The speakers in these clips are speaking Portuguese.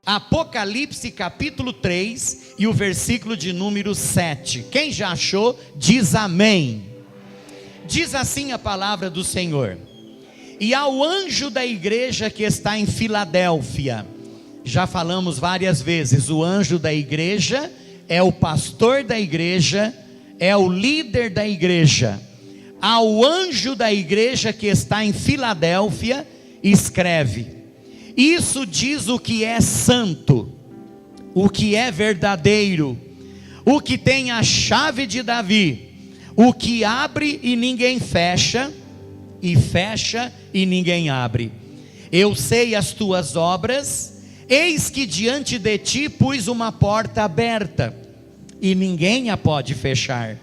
Apocalipse capítulo 3 e o versículo de número 7. Quem já achou, diz amém. Diz assim a palavra do Senhor: e ao anjo da igreja que está em Filadélfia. Já falamos várias vezes, o anjo da igreja é o pastor da igreja, é o líder da igreja. Ao anjo da igreja que está em Filadélfia, escreve: isso diz o que é santo, o que é verdadeiro, o que tem a chave de Davi, o que abre e ninguém fecha, e fecha e ninguém abre. Eu sei as tuas obras, eis que diante de ti pus uma porta aberta, e ninguém a pode fechar.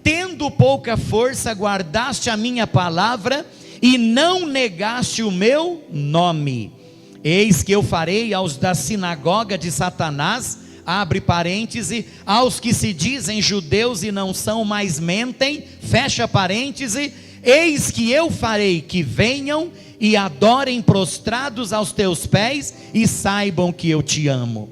Tendo pouca força, guardaste a minha palavra, e não negaste o meu nome. Eis que eu farei aos da sinagoga de Satanás, abre parêntese, aos que se dizem judeus e não são, mas mentem, fecha parêntese, eis que eu farei que venham e adorem prostrados aos teus pés, e saibam que eu te amo.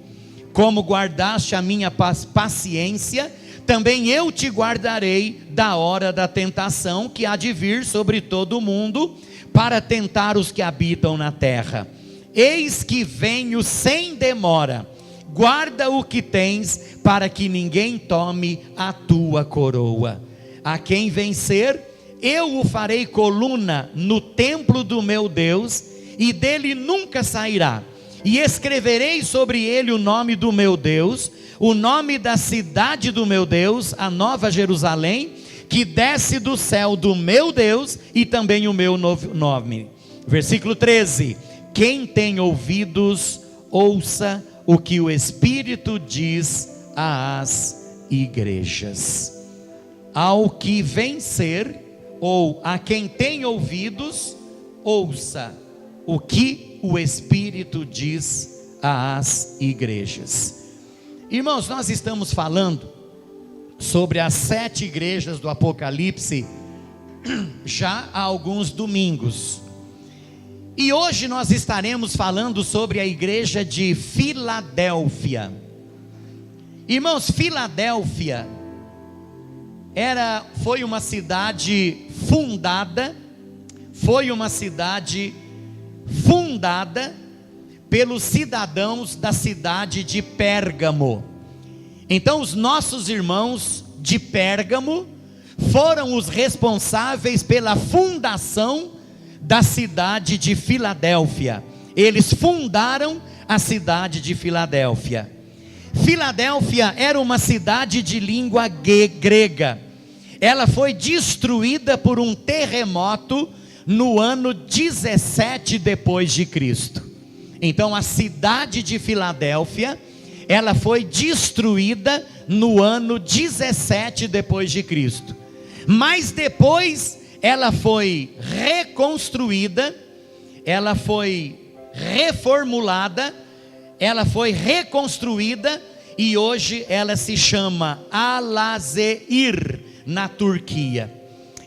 Como guardaste a minha paciência, também eu te guardarei da hora da tentação que há de vir sobre todo o mundo, para tentar os que habitam na terra. Eis que venho sem demora, guarda o que tens, para que ninguém tome a tua coroa. A quem vencer, eu o farei coluna no templo do meu Deus, e dele nunca sairá. E escreverei sobre ele o nome do meu Deus, o nome da cidade do meu Deus, a nova Jerusalém, que desce do céu do meu Deus, e também o meu novo nome. Versículo 13: quem tem ouvidos, ouça o que o Espírito diz às igrejas. Ao que vencer, ou a quem tem ouvidos, ouça o que o Espírito diz às igrejas. Irmãos, nós estamos falando sobre as 7 igrejas do Apocalipse já há alguns domingos. E hoje nós estaremos falando sobre a igreja de Filadélfia. Irmãos, Filadélfia foi uma cidade fundada pelos cidadãos da cidade de Pérgamo. Então os nossos irmãos de Pérgamo foram os responsáveis pela fundação da cidade de Filadélfia. Eles fundaram a cidade de Filadélfia. Filadélfia era uma cidade de língua grega. Ela foi destruída por um terremoto no ano 17 depois de Cristo. Então a cidade de Filadélfia, ela foi destruída no ano 17 depois de Cristo. Mas depois ela foi reconstruída, ela foi reformulada, ela foi reconstruída, e hoje ela se chama Alazeir, na Turquia.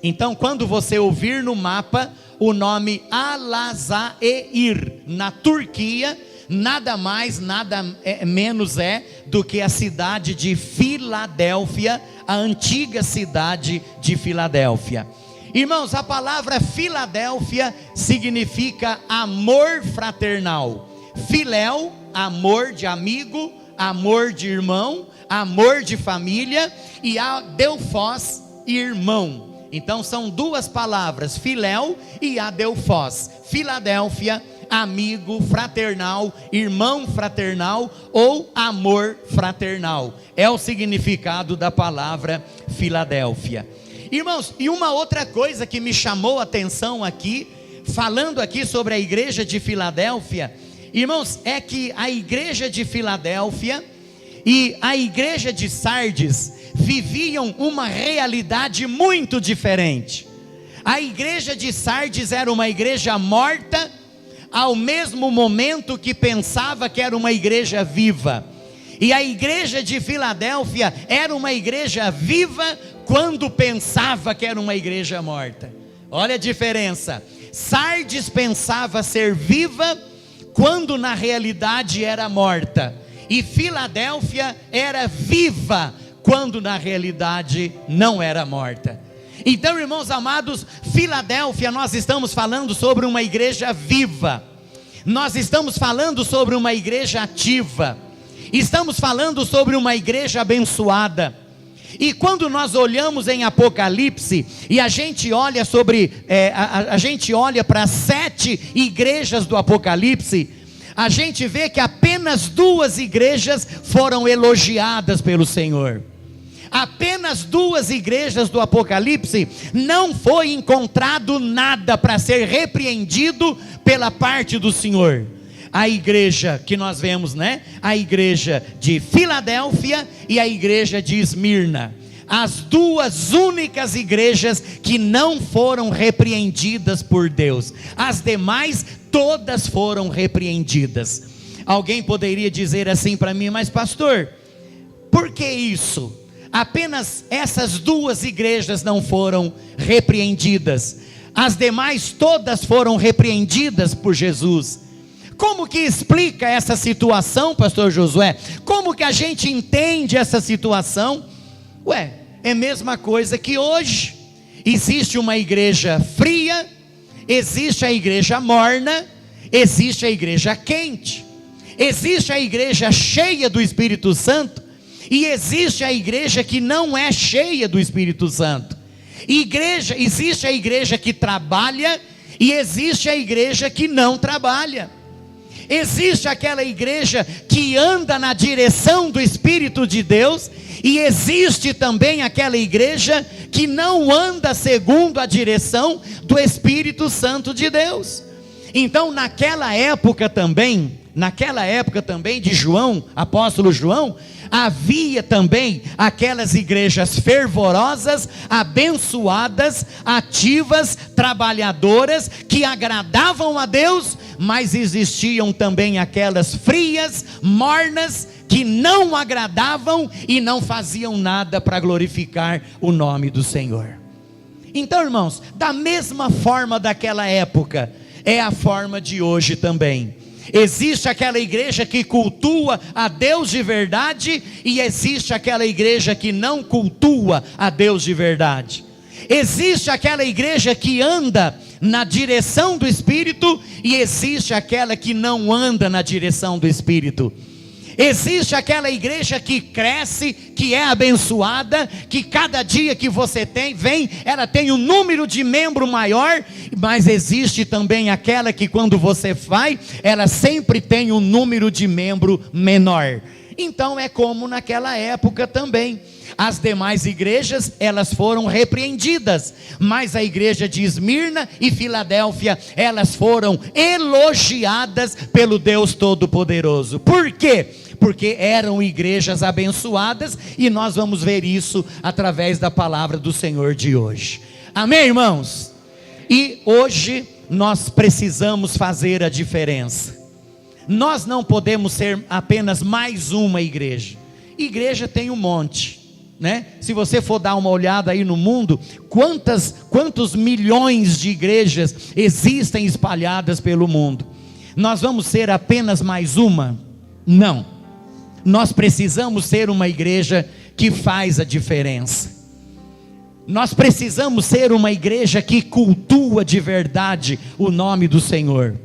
Então quando você ouvir no mapa o nome Alazeir, na Turquia, nada mais, nada menos é do que a cidade de Filadélfia, a antiga cidade de Filadélfia. Irmãos, a palavra Filadélfia significa amor fraternal. Filéu, amor de amigo, amor de irmão, amor de família, e adelphos, irmão. Então são duas palavras, filéu e adelphos. Filadélfia, amigo fraternal, irmão fraternal ou amor fraternal. É o significado da palavra Filadélfia. Irmãos, e uma outra coisa que me chamou a atenção aqui, falando aqui sobre a igreja de Filadélfia, irmãos, é que a igreja de Filadélfia e a igreja de Sardes viviam uma realidade muito diferente. A igreja de Sardes era uma igreja morta, ao mesmo momento que pensava que era uma igreja viva. E a igreja de Filadélfia era uma igreja viva quando pensava que era uma igreja morta. Olha a diferença. Sardes pensava ser viva quando na realidade era morta, e Filadélfia era viva, quando na realidade não era morta. Então, irmãos amados, Filadélfia, nós estamos falando sobre uma igreja viva, nós estamos falando sobre uma igreja ativa, estamos falando sobre uma igreja abençoada. E quando nós olhamos em Apocalipse, e a gente olha a gente olha para as 7 igrejas do Apocalipse, a gente vê que apenas 2 igrejas foram elogiadas pelo Senhor. Apenas 2 igrejas do Apocalipse não foi encontrado nada para ser repreendido pela parte do Senhor. A igreja que nós vemos, né? A igreja de Filadélfia e a igreja de Esmirna. As 2 únicas igrejas que não foram repreendidas por Deus. As demais, todas foram repreendidas. Alguém poderia dizer assim para mim: mas pastor, por que isso? Apenas essas 2 igrejas não foram repreendidas. As demais todas foram repreendidas por Jesus. Como que explica essa situação, pastor Josué? Como que a gente entende essa situação? É a mesma coisa que hoje. Existe uma igreja fria, existe a igreja morna, existe a igreja quente, existe a igreja cheia do Espírito Santo, e existe a igreja que não é cheia do Espírito Santo. Existe a igreja que trabalha, e existe a igreja que não trabalha. Existe aquela igreja que anda na direção do Espírito de Deus, e existe também aquela igreja que não anda segundo a direção do Espírito Santo de Deus. Então naquela época também de João, apóstolo João, havia também aquelas igrejas fervorosas, abençoadas, ativas, trabalhadoras, que agradavam a Deus, mas existiam também aquelas frias, mornas, que não agradavam e não faziam nada para glorificar o nome do Senhor. Então, irmãos, da mesma forma daquela época, é a forma de hoje também. Existe aquela igreja que cultua a Deus de verdade, e existe aquela igreja que não cultua a Deus de verdade. Existe aquela igreja que anda na direção do Espírito, e existe aquela que não anda na direção do Espírito. Existe aquela igreja que cresce, que é abençoada, que cada dia que você vem, ela tem um número de membro maior, mas existe também aquela que quando você vai, ela sempre tem um número de membro menor. Então é como naquela época também. As demais igrejas, elas foram repreendidas, mas a igreja de Esmirna e Filadélfia, elas foram elogiadas pelo Deus Todo-Poderoso. Por quê? Porque eram igrejas abençoadas, e nós vamos ver isso através da palavra do Senhor de hoje. Amém, irmãos? E hoje nós precisamos fazer a diferença. Nós não podemos ser apenas mais uma igreja. Igreja tem um monte, né? Se você for dar uma olhada aí no mundo, quantos milhões de igrejas existem espalhadas pelo mundo? Nós vamos ser apenas mais uma? Não. Nós precisamos ser uma igreja que faz a diferença. Nós precisamos ser uma igreja que cultua de verdade o nome do Senhor.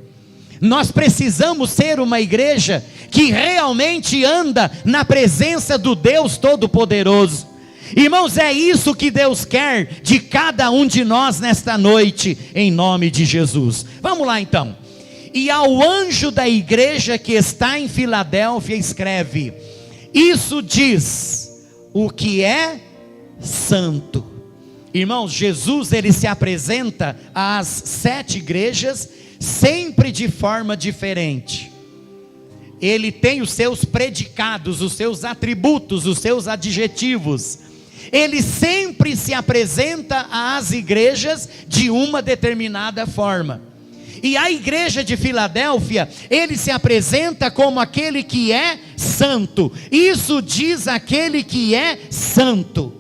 Nós precisamos ser uma igreja que realmente anda na presença do Deus Todo-Poderoso. Irmãos, é isso que Deus quer de cada um de nós nesta noite, em nome de Jesus. Vamos lá então. E ao anjo da igreja que está em Filadélfia escreve: isso diz o que é santo. Irmãos, Jesus, ele se apresenta às 7 igrejas sempre de forma diferente. Ele tem os seus predicados, os seus atributos, os seus adjetivos. Ele sempre se apresenta às igrejas de uma determinada forma. E a igreja de Filadélfia, ele se apresenta como aquele que é santo. Isso diz aquele que é santo.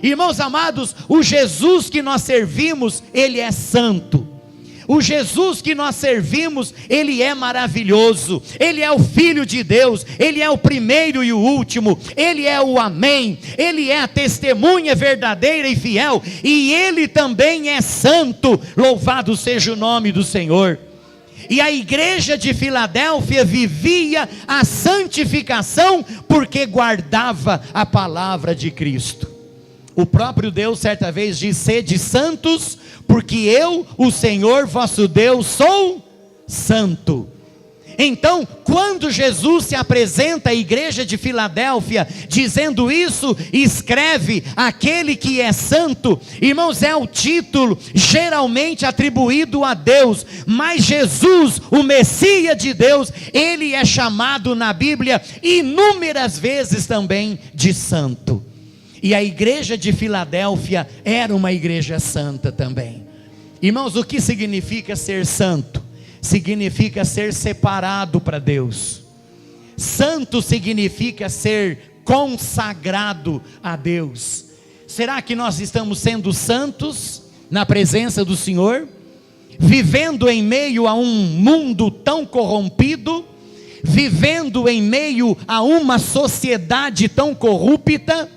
Irmãos amados, o Jesus que nós servimos, ele é santo. O Jesus que nós servimos, Ele é maravilhoso, Ele é o Filho de Deus, Ele é o primeiro e o último, Ele é o Amém, Ele é a testemunha verdadeira e fiel, e Ele também é santo, louvado seja o nome do Senhor. E a igreja de Filadélfia vivia a santificação, porque guardava a palavra de Cristo. O próprio Deus certa vez disse: sede santos, porque eu, o Senhor vosso Deus, sou santo. Então, quando Jesus se apresenta à igreja de Filadélfia, dizendo isso, escreve aquele que é santo. Irmãos, é o título geralmente atribuído a Deus, mas Jesus, o Messias de Deus, ele é chamado na Bíblia inúmeras vezes também de santo. E a igreja de Filadélfia era uma igreja santa também. Irmãos, o que significa ser santo? Significa ser separado para Deus. Santo significa ser consagrado a Deus. Será que nós estamos sendo santos na presença do Senhor? Vivendo em meio a um mundo tão corrompido, vivendo em meio a uma sociedade tão corrupta,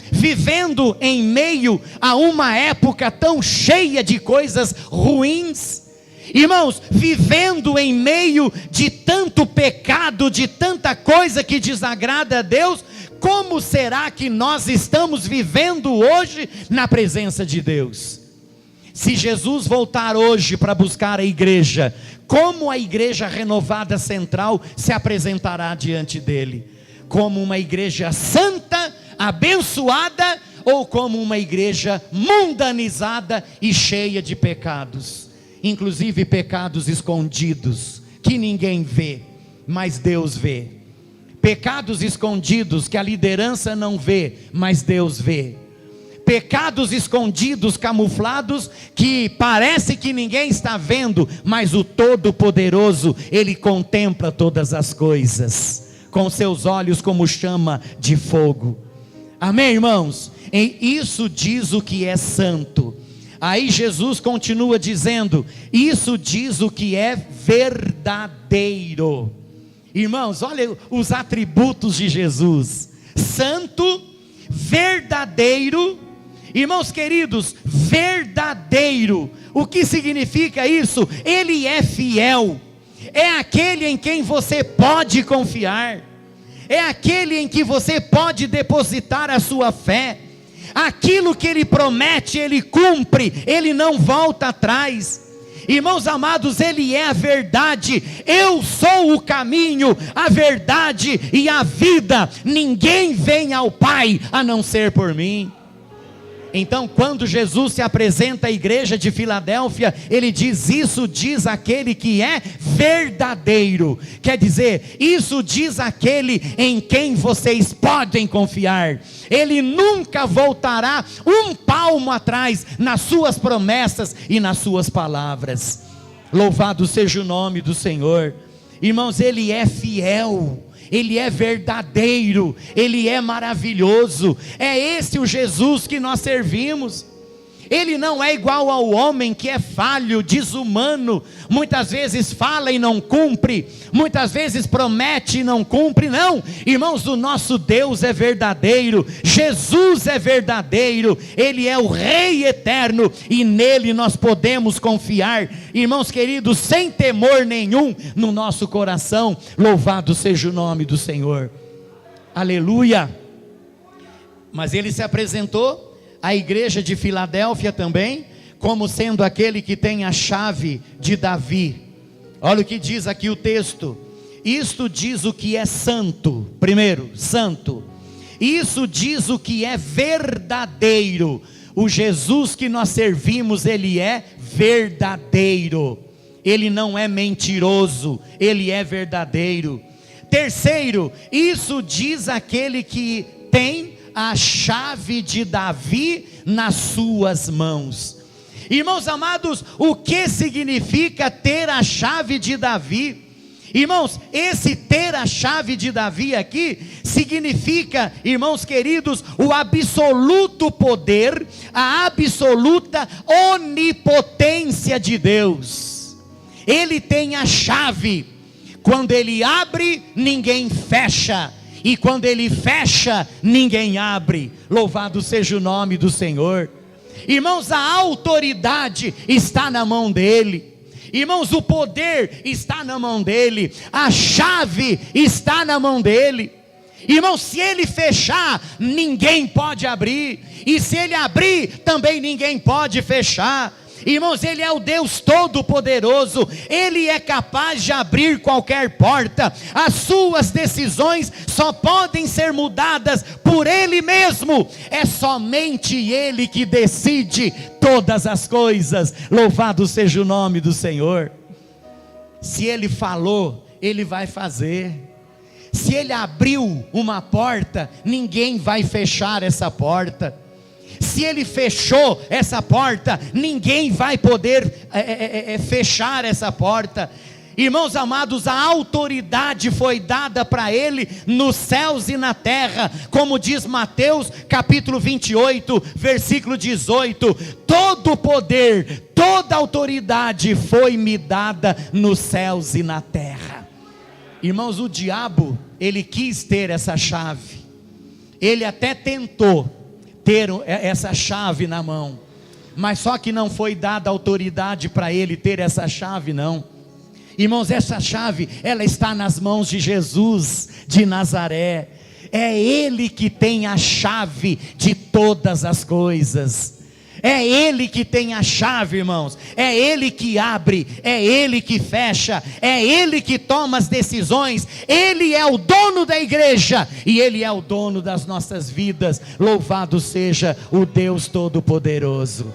vivendo em meio a uma época tão cheia de coisas ruins. Irmãos, vivendo em meio de tanto pecado, de tanta coisa que desagrada a Deus, como será que nós estamos vivendo hoje na presença de Deus? Se Jesus voltar hoje para buscar a igreja, como a igreja renovada central se apresentará diante dele? Como uma igreja santa, abençoada, ou como uma igreja mundanizada e cheia de pecados? Inclusive pecados escondidos, que ninguém vê, mas Deus vê. Pecados escondidos que a liderança não vê, mas Deus vê. Pecados escondidos, camuflados, que parece que ninguém está vendo, mas o Todo-Poderoso, Ele contempla todas as coisas, com seus olhos como chama de fogo. Amém, irmãos? E isso diz o que é santo. Aí Jesus continua dizendo: isso diz o que é verdadeiro. Irmãos, olha os atributos de Jesus: santo, verdadeiro. Irmãos queridos, verdadeiro, o que significa isso? Ele é fiel, é aquele em quem você pode confiar, é aquele em que você pode depositar a sua fé. Aquilo que Ele promete, Ele cumpre, Ele não volta atrás. Irmãos amados, Ele é a verdade. Eu sou o caminho, a verdade e a vida. Ninguém vem ao Pai a não ser por mim. Então, quando Jesus se apresenta à igreja de Filadélfia, Ele diz: isso diz aquele que é verdadeiro. Quer dizer, isso diz aquele em quem vocês podem confiar. Ele nunca voltará um palmo atrás nas suas promessas e nas suas palavras. Louvado seja o nome do Senhor. Irmãos, Ele é fiel, Ele é verdadeiro, Ele é maravilhoso. É esse o Jesus que nós servimos. Ele não é igual ao homem que é falho, desumano, muitas vezes fala e não cumpre, muitas vezes promete e não cumpre. Não, irmãos, o nosso Deus é verdadeiro, Jesus é verdadeiro, Ele é o Rei eterno, e nele nós podemos confiar, irmãos queridos, sem temor nenhum no nosso coração. Louvado seja o nome do Senhor, aleluia. Mas Ele se apresentou a igreja de Filadélfia também como sendo aquele que tem a chave de Davi. Olha o que diz aqui o texto: isto diz o que é santo. Primeiro, santo. Isso diz o que é verdadeiro. O Jesus que nós servimos, Ele é verdadeiro, Ele não é mentiroso, Ele é verdadeiro. Terceiro, isso diz aquele que tem a chave de Davi nas suas mãos. Irmãos amados, o que significa ter a chave de Davi? Irmãos, esse ter a chave de Davi aqui significa, irmãos queridos, o absoluto poder, a absoluta onipotência de Deus. Ele tem a chave. Quando Ele abre, ninguém fecha, e quando Ele fecha, ninguém abre. Louvado seja o nome do Senhor. Irmãos, a autoridade está na mão dEle. Irmãos, o poder está na mão dEle, a chave está na mão dEle. Irmãos, se Ele fechar, ninguém pode abrir, e se Ele abrir, também ninguém pode fechar. Irmãos, Ele é o Deus Todo-Poderoso, Ele é capaz de abrir qualquer porta. As suas decisões só podem ser mudadas por Ele mesmo. É somente Ele que decide todas as coisas. Louvado seja o nome do Senhor. Se Ele falou, Ele vai fazer. Se Ele abriu uma porta, ninguém vai fechar essa porta. Se Ele fechou essa porta, ninguém vai poder fechar essa porta. Irmãos amados, a autoridade foi dada para Ele nos céus e na terra, como diz Mateus capítulo 28, versículo 18, todo o poder, toda a autoridade foi me dada nos céus e na terra. Irmãos, o diabo, ele quis ter essa chave, ele até tentou ter essa chave na mão, mas só que não foi dada autoridade para ele ter essa chave não. Irmãos, essa chave, ela está nas mãos de Jesus de Nazaré. É Ele que tem a chave de todas as coisas. É Ele que tem a chave, irmãos. É Ele que abre, é Ele que fecha, é Ele que toma as decisões. Ele é o dono da igreja e Ele é o dono das nossas vidas. Louvado seja o Deus Todo-Poderoso.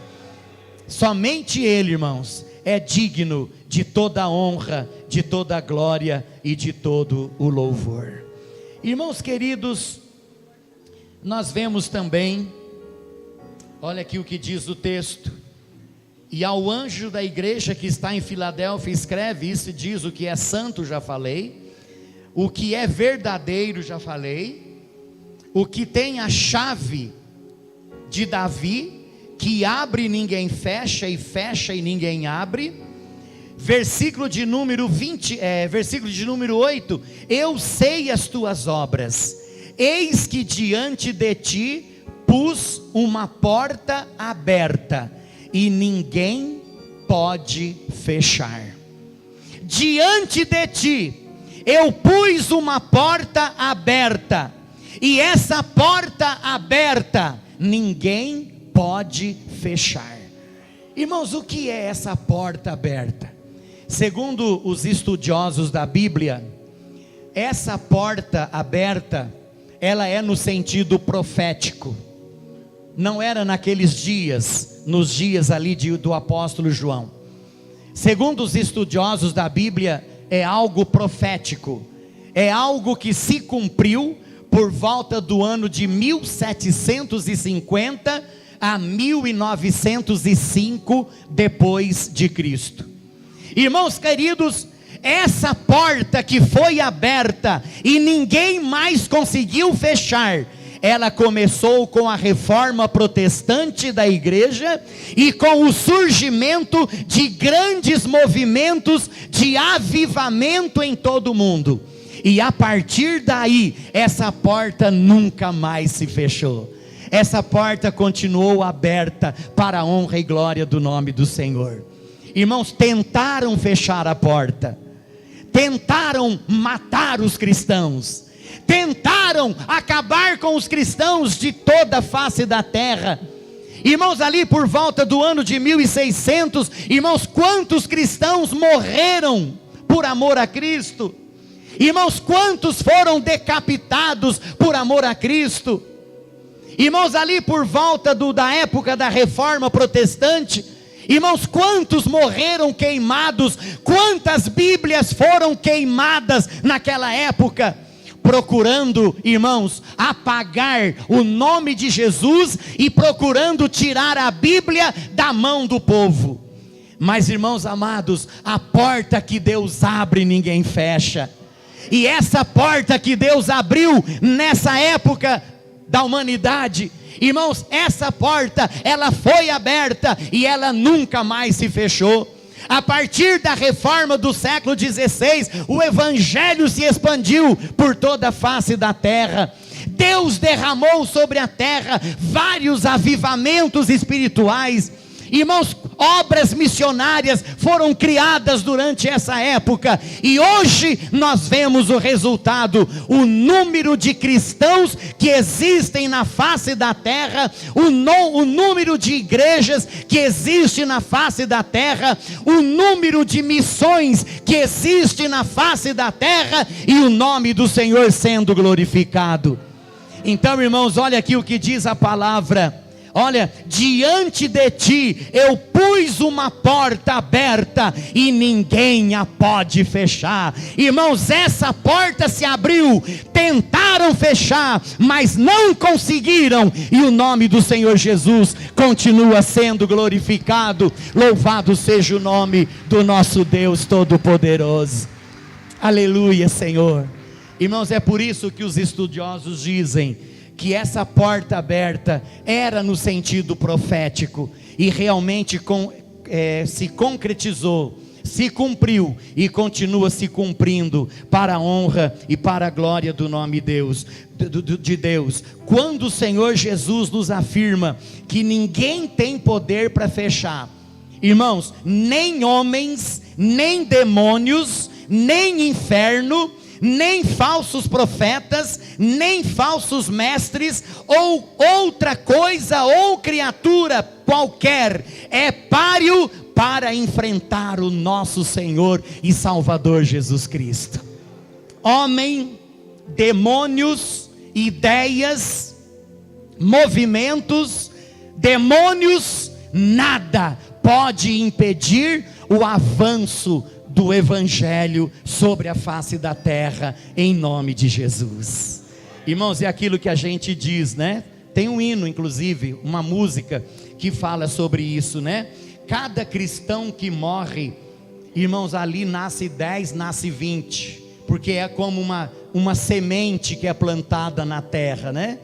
Somente Ele, irmãos, é digno de toda a honra, de toda a glória e de todo o louvor. Irmãos queridos, nós vemos também, olha aqui o que diz o texto: e ao anjo da igreja que está em Filadélfia escreve, isso diz: o que é santo já falei, o que é verdadeiro já falei, o que tem a chave de Davi, que abre e ninguém fecha, e fecha e ninguém abre. Versículo de número 8, eu sei as tuas obras, eis que diante de ti pus uma porta aberta, e ninguém pode fechar. Diante de ti, eu pus uma porta aberta, e essa porta aberta, ninguém pode fechar. Irmãos, o que é essa porta aberta? Segundo os estudiosos da Bíblia, essa porta aberta, ela é no sentido profético. Não era naqueles dias, nos dias ali do apóstolo João. Segundo os estudiosos da Bíblia, é algo profético. É algo que se cumpriu por volta do ano de 1750 a 1905 depois de Cristo. Irmãos queridos, essa porta que foi aberta e ninguém mais conseguiu fechar, ela começou com a reforma protestante da igreja e com o surgimento de grandes movimentos de avivamento em todo o mundo. E a partir daí, essa porta nunca mais se fechou. Essa porta continuou aberta para a honra e glória do nome do Senhor. Irmãos, tentaram fechar a porta, tentaram matar os cristãos, tentaram acabar com os cristãos de toda a face da terra. Irmãos, ali por volta do ano de 1600, irmãos, quantos cristãos morreram por amor a Cristo? Irmãos, quantos foram decapitados por amor a Cristo? Irmãos, ali por volta da época da reforma protestante, irmãos, quantos morreram queimados, quantas Bíblias foram queimadas naquela época, procurando, irmãos, apagar o nome de Jesus e procurando tirar a Bíblia da mão do povo. Mas, irmãos amados, a porta que Deus abre ninguém fecha. E essa porta que Deus abriu nessa época da humanidade, irmãos, essa porta, ela foi aberta e ela nunca mais se fechou. A partir da reforma do século XVI, o evangelho se expandiu por toda a face da terra. Deus derramou sobre a terra vários avivamentos espirituais. Irmãos, obras missionárias foram criadas durante essa época, e hoje nós vemos o resultado, o número de cristãos que existem na face da terra, o número de igrejas que existe na face da terra, o número de missões que existe na face da terra, e o nome do Senhor sendo glorificado. Então, irmãos, olha aqui o que diz a palavra. Olha, diante de ti eu pus uma porta aberta e ninguém a pode fechar. Irmãos, essa porta se abriu, tentaram fechar, mas não conseguiram, e o nome do Senhor Jesus continua sendo glorificado. Louvado seja o nome do nosso Deus Todo-Poderoso. Aleluia, Senhor. Irmãos, é por isso que os estudiosos dizem que essa porta aberta era no sentido profético, e realmente se concretizou, se cumpriu e continua se cumprindo para a honra e para a glória do nome de Deus. Quando o Senhor Jesus nos afirma que ninguém tem poder para fechar, irmãos, nem homens, nem demônios, nem inferno, nem falsos profetas, nem falsos mestres, ou outra coisa, ou criatura qualquer, é páreo para enfrentar o nosso Senhor e Salvador Jesus Cristo. Homem, demônios, ideias, movimentos, demônios, nada pode impedir o avanço do evangelho sobre a face da terra, em nome de Jesus. Irmãos, é aquilo que a gente diz, né? Tem um hino, inclusive, uma música que fala sobre isso, né? Cada cristão que morre, irmãos, ali nasce 10, nasce 20, porque é como uma semente que é plantada na terra, né?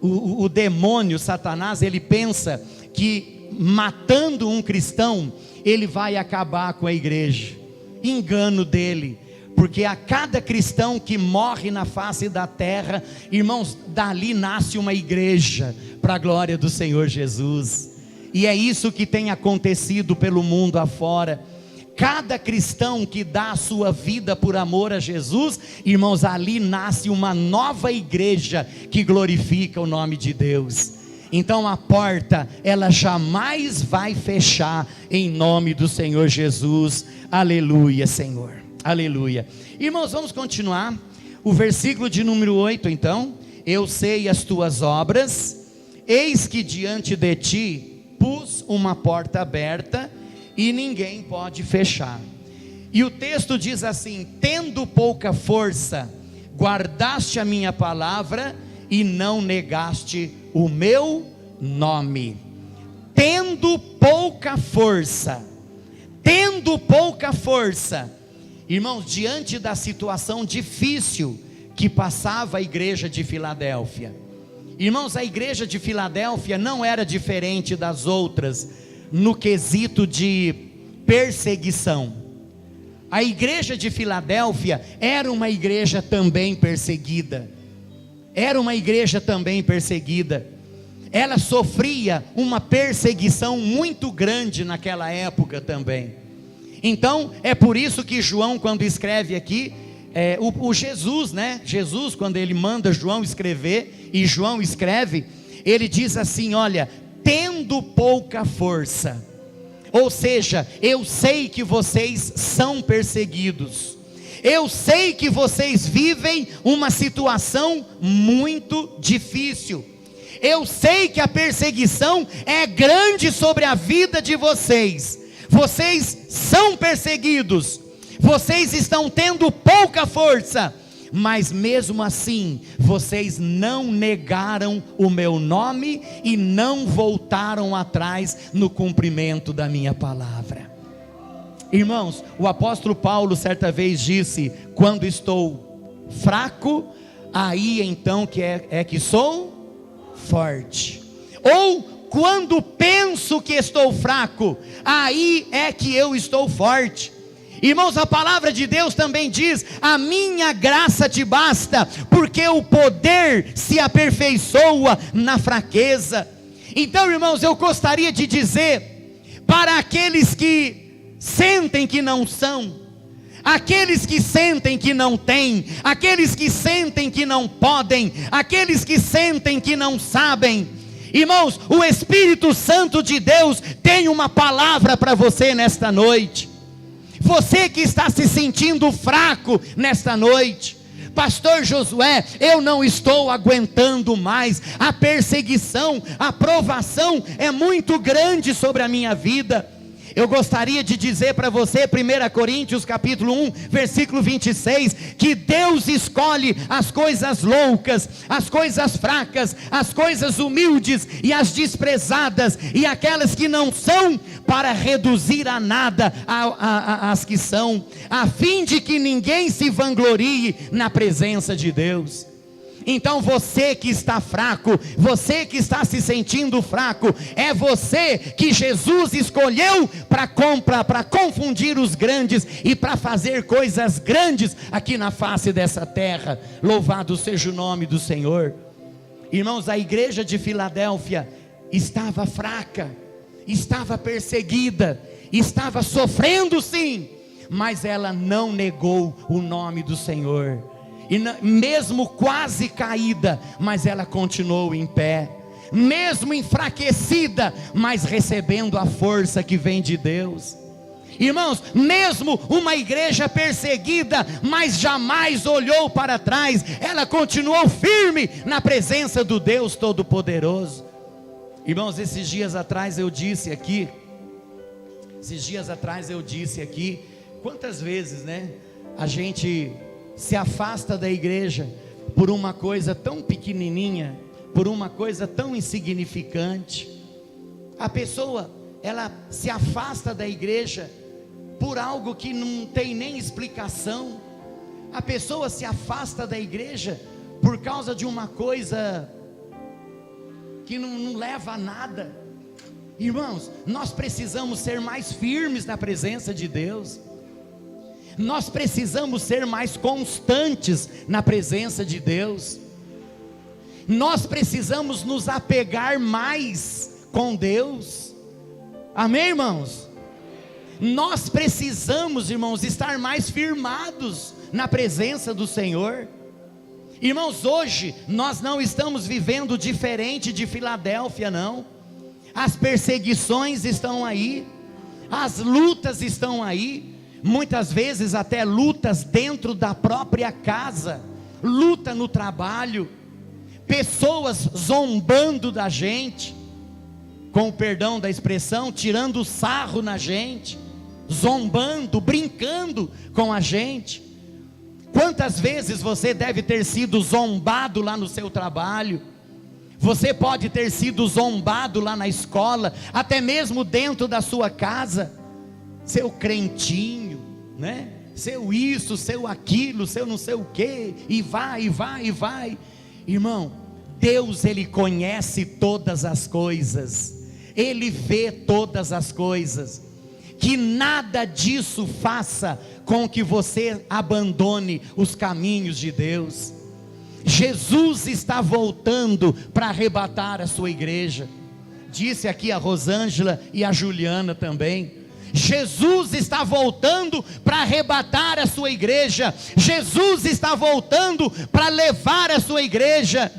O demônio, Satanás, ele pensa que matando um cristão, ele vai acabar com a igreja. Engano dele, porque a cada cristão que morre na face da terra, irmãos, dali nasce uma igreja para a glória do Senhor Jesus. E é isso que tem acontecido pelo mundo afora. Cada cristão que dá a sua vida por amor a Jesus, irmãos, ali nasce uma nova igreja que glorifica o nome de Deus. Então a porta, ela jamais vai fechar, em nome do Senhor Jesus. Aleluia, Senhor, aleluia. Irmãos, vamos continuar, o versículo de número 8 então. Eu sei as tuas obras, eis que diante de ti pus uma porta aberta, e ninguém pode fechar. E o texto diz assim: tendo pouca força, guardaste a minha palavra, e não negaste o meu nome. Tendo pouca força, irmãos, diante da situação difícil que passava a igreja de Filadélfia. Irmãos, a igreja de Filadélfia não era diferente das outras no quesito de perseguição. A igreja de Filadélfia era uma igreja também perseguida. Ela sofria uma perseguição muito grande naquela época também. Então é por isso que João, quando escreve aqui, Jesus, né? Jesus, quando ele manda João escrever, e João escreve, ele diz assim: olha, tendo pouca força. Ou seja, eu sei que vocês são perseguidos, eu sei que vocês vivem uma situação muito difícil, eu sei que a perseguição é grande sobre a vida de vocês. Vocês são perseguidos, vocês estão tendo pouca força, mas mesmo assim, vocês não negaram o meu nome e não voltaram atrás no cumprimento da minha palavra. Irmãos, o apóstolo Paulo certa vez disse: quando estou fraco, aí então que sou forte. Ou quando penso que estou fraco, aí é que eu estou forte. Irmãos, a palavra de Deus também diz: a minha graça te basta, porque o poder se aperfeiçoa na fraqueza. Então, irmãos, eu gostaria de dizer para aqueles que sentem que não são, aqueles que sentem que não têm, aqueles que sentem que não podem, aqueles que sentem que não sabem, irmãos, o Espírito Santo de Deus tem uma palavra para você nesta noite. Você que está se sentindo fraco nesta noite: pastor Josué, eu não estou aguentando mais, a perseguição, a provação é muito grande sobre a minha vida. Eu gostaria de dizer para você, 1 Coríntios capítulo 1, versículo 26, que Deus escolhe as coisas loucas, as coisas fracas, as coisas humildes e as desprezadas, e aquelas que não são, para reduzir a nada as que são, a fim de que ninguém se vanglorie na presença de Deus. Então você que está fraco, você que está se sentindo fraco, é você que Jesus escolheu para confundir os grandes e para fazer coisas grandes aqui na face dessa terra. Louvado seja o nome do Senhor. Irmãos, a igreja de Filadélfia estava fraca, estava perseguida, estava sofrendo sim, mas ela não negou o nome do Senhor. E mesmo quase caída, mas ela continuou em pé, mesmo enfraquecida, mas recebendo a força que vem de Deus. Irmãos, mesmo uma igreja perseguida, mas jamais olhou para trás, ela continuou firme na presença do Deus Todo-Poderoso. Irmãos, esses dias atrás eu disse aqui, quantas vezes, né, a gente se afasta da igreja por uma coisa tão pequenininha, por uma coisa tão insignificante. A pessoa, ela se afasta da igreja por algo que não tem nem explicação. A pessoa se afasta da igreja por causa de uma coisa que não leva a nada. Irmãos, nós precisamos ser mais firmes na presença de Deus. Nós precisamos ser mais constantes na presença de Deus. Nós precisamos nos apegar mais com Deus. Amém, irmãos? Nós precisamos, irmãos, estar mais firmados na presença do Senhor. Irmãos, hoje nós não estamos vivendo diferente de Filadélfia, não. As perseguições estão aí, as lutas estão aí. Muitas vezes até lutas dentro da própria casa, luta no trabalho, pessoas zombando da gente, com o perdão da expressão, tirando sarro na gente, zombando, brincando com a gente. Quantas vezes você deve ter sido zombado lá no seu trabalho? Você pode ter sido zombado lá na escola, até mesmo dentro da sua casa. Seu crentinho, né? Seu isso, seu aquilo, seu não sei o que, e vai. Irmão, Deus, Ele conhece todas as coisas, Ele vê todas as coisas. Que nada disso faça com que você abandone os caminhos de Deus. Jesus está voltando para arrebatar a sua igreja. Disse aqui a Rosângela e a Juliana também. Jesus está voltando para arrebatar a sua igreja. Jesus está voltando para levar a sua igreja.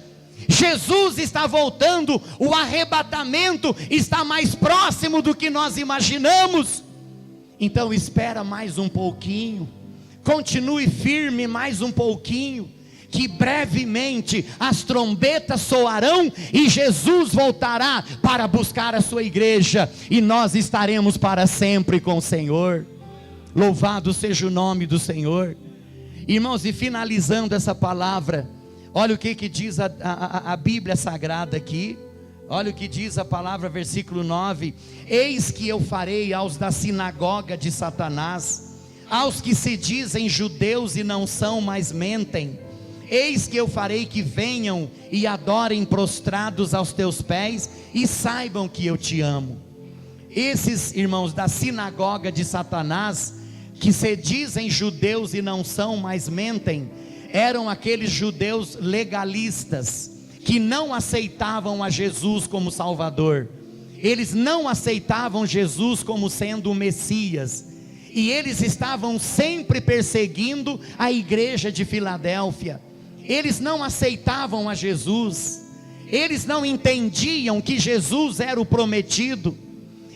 Jesus está voltando. O arrebatamento está mais próximo do que nós imaginamos. Então espera mais um pouquinho, continue firme mais um pouquinho, que brevemente as trombetas soarão e Jesus voltará para buscar a sua igreja, e nós estaremos para sempre com o Senhor. Louvado seja o nome do Senhor. Irmãos, e finalizando essa palavra, olha o que diz a Bíblia Sagrada aqui. Olha o que diz a palavra, versículo 9: eis que eu farei aos da sinagoga de Satanás, aos que se dizem judeus e não são, mas mentem, eis que eu farei que venham e adorem prostrados aos teus pés, e saibam que eu te amo. Esses irmãos da sinagoga de Satanás, que se dizem judeus e não são, mas mentem, eram aqueles judeus legalistas, que não aceitavam a Jesus como Salvador. Eles não aceitavam Jesus como sendo o Messias, e eles estavam sempre perseguindo a igreja de Filadélfia. Eles não aceitavam a Jesus, eles não entendiam que Jesus era o prometido,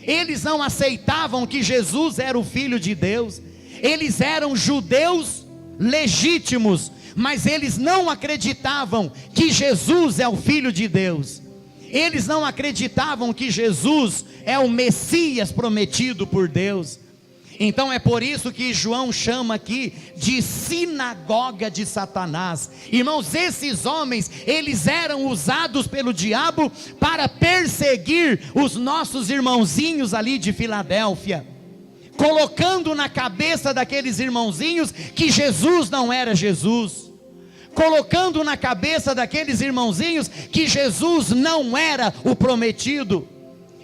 eles não aceitavam que Jesus era o Filho de Deus. Eles eram judeus legítimos, mas eles não acreditavam que Jesus é o Filho de Deus. Eles não acreditavam que Jesus é o Messias prometido por Deus. Então é por isso que João chama aqui de sinagoga de Satanás. Irmãos, esses homens, eles eram usados pelo diabo para perseguir os nossos irmãozinhos ali de Filadélfia, colocando na cabeça daqueles irmãozinhos que Jesus não era Jesus, colocando na cabeça daqueles irmãozinhos que Jesus não era o prometido.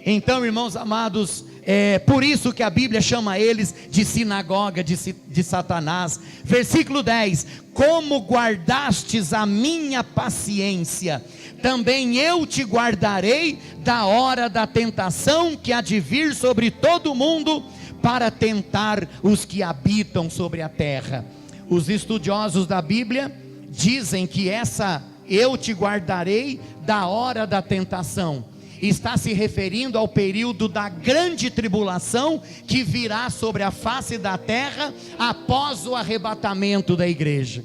Então, irmãos amados, é por isso que a Bíblia chama eles de sinagoga de Satanás. Versículo 10: como guardastes a minha paciência, também eu te guardarei da hora da tentação que há de vir sobre todo o mundo, para tentar os que habitam sobre a terra. Os estudiosos da Bíblia dizem que essa eu te guardarei da hora da tentação está se referindo ao período da grande tribulação que virá sobre a face da terra após o arrebatamento da igreja.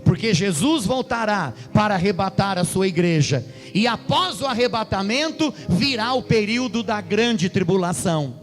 Porque Jesus voltará para arrebatar a sua igreja, e após o arrebatamento virá o período da grande tribulação.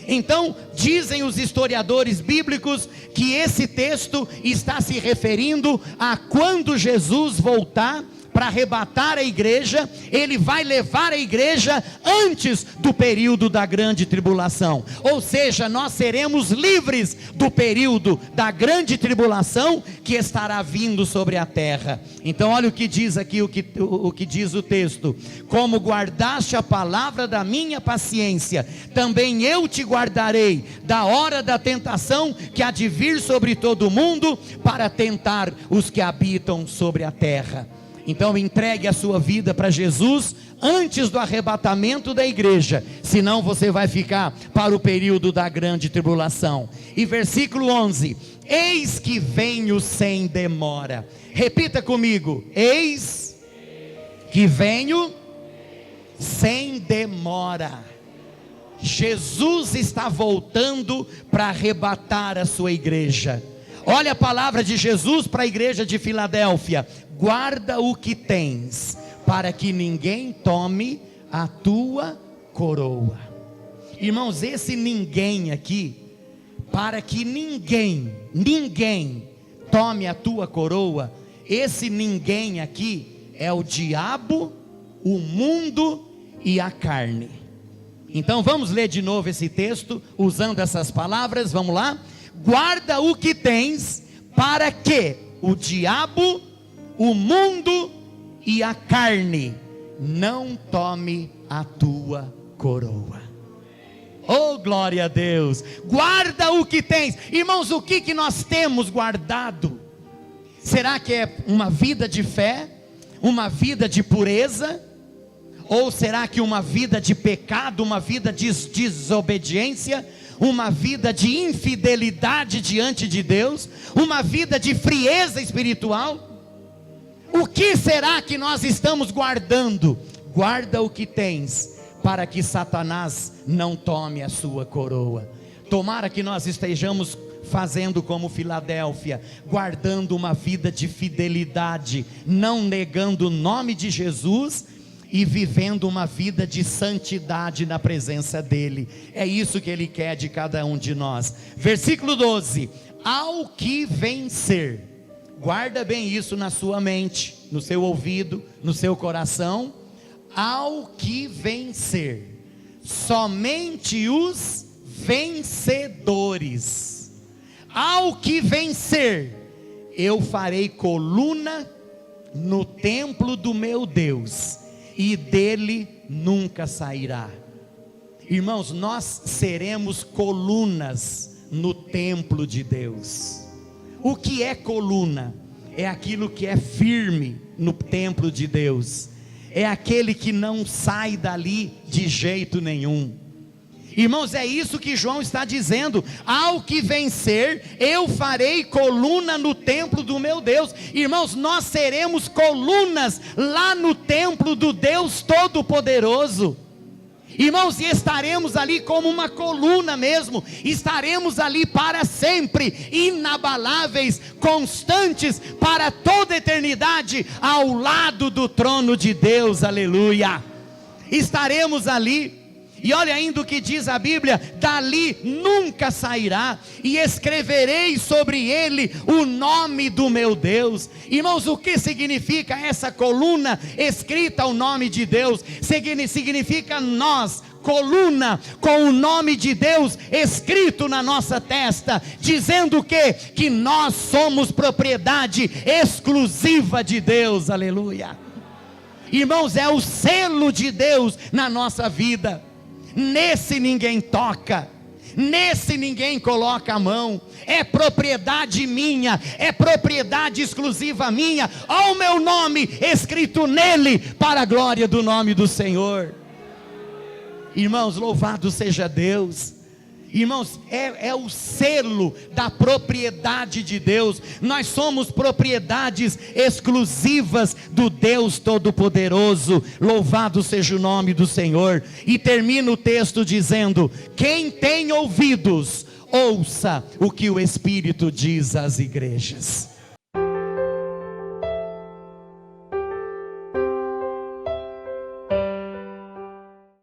Então, dizem os historiadores bíblicos que esse texto está se referindo a quando Jesus voltar para arrebatar a igreja. Ele vai levar a igreja antes do período da grande tribulação, ou seja, nós seremos livres do período da grande tribulação que estará vindo sobre a terra. Então olha o que diz aqui, o que diz o texto: como guardaste a palavra da minha paciência, também eu te guardarei da hora da tentação que há de vir sobre todo o mundo, para tentar os que habitam sobre a terra. Então entregue a sua vida para Jesus antes do arrebatamento da igreja, senão você vai ficar para o período da grande tribulação. E versículo 11: eis que venho sem demora. Repita comigo: eis que venho sem demora. Jesus está voltando para arrebatar a sua igreja. Olha a palavra de Jesus para a igreja de Filadélfia: guarda o que tens, para que ninguém tome a tua coroa. Irmãos, esse ninguém aqui, para que ninguém tome a tua coroa, esse ninguém aqui é o diabo, o mundo e a carne. Então vamos ler de novo esse texto, usando essas palavras, vamos lá. Guarda o que tens, para que o diabo, o mundo e a carne não tome a tua coroa. Oh, glória a Deus! Guarda o que tens. Irmãos, o que nós temos guardado? Será que é uma vida de fé? Uma vida de pureza? Ou será que uma vida de pecado, uma vida de desobediência, uma vida de infidelidade diante de Deus, uma vida de frieza espiritual? O que será que nós estamos guardando? Guarda o que tens, para que Satanás não tome a sua coroa. Tomara que nós estejamos fazendo como Filadélfia, guardando uma vida de fidelidade, não negando o nome de Jesus, e vivendo uma vida de santidade na presença dEle. É isso que Ele quer de cada um de nós. Versículo 12: ao que vencer. Guarda bem isso na sua mente, no seu ouvido, no seu coração. ao que vencer, somente os vencedores. Ao que vencer, eu farei coluna no templo do meu Deus, e dele nunca sairá. Irmãos, nós seremos colunas no templo de Deus. O que é coluna? É aquilo que é firme no templo de Deus, é aquele que não sai dali de jeito nenhum. Irmãos, é isso que João está dizendo: ao que vencer, eu farei coluna no templo do meu Deus. Irmãos, nós seremos colunas lá no templo do Deus Todo-Poderoso. Irmãos, e estaremos ali como uma coluna mesmo, estaremos ali para sempre, inabaláveis, constantes, para toda a eternidade, ao lado do trono de Deus, aleluia. Estaremos ali. E olha ainda o que diz a Bíblia: dali nunca sairá, e escreverei sobre ele o nome do meu Deus. Irmãos, o que significa essa coluna escrita o nome de Deus? Significa nós, coluna com o nome de Deus escrito na nossa testa, dizendo o quê? Que nós somos propriedade exclusiva de Deus, aleluia. Irmãos, é o selo de Deus na nossa vida. Nesse ninguém toca, nesse ninguém coloca a mão, é propriedade minha, é propriedade exclusiva minha, olha o meu nome escrito nele, para a glória do nome do Senhor. Irmãos, louvado seja Deus. Irmãos, é o selo da propriedade de Deus. Nós somos propriedades exclusivas do Deus Todo-Poderoso. Louvado seja o nome do Senhor. E termina o texto dizendo: quem tem ouvidos, ouça o que o Espírito diz às igrejas.